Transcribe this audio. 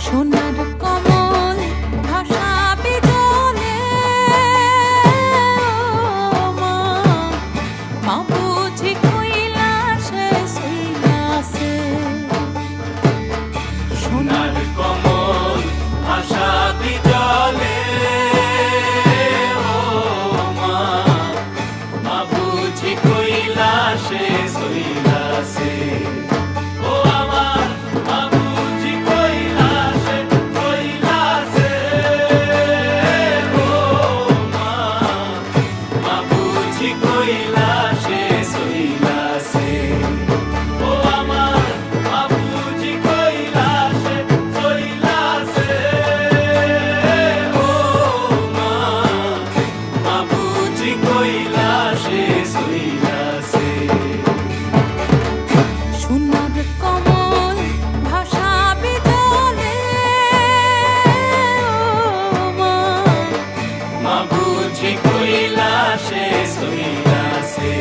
সোনার কমল ভাসাবে জলে, মা মা বুঝি কৈলাসে শুইলাছে। সোনার কমল ভাসাবে জলে, ও মা মা বুঝি কৈলাসে শুইলাছে। ও আমার মা বুঝি কৈলাসে শুইলাছে, ও মা মা বুঝি কৈলাসে শুইলাছে। ও আমার মা বুঝি কৈলাসে শুইলাছে, ও মা মা বুঝি কৈলাসে শুইলাছে। সোনার কমল ভাসাবে জলে, মা মা বুঝি কৈলাসে শুইলাছে।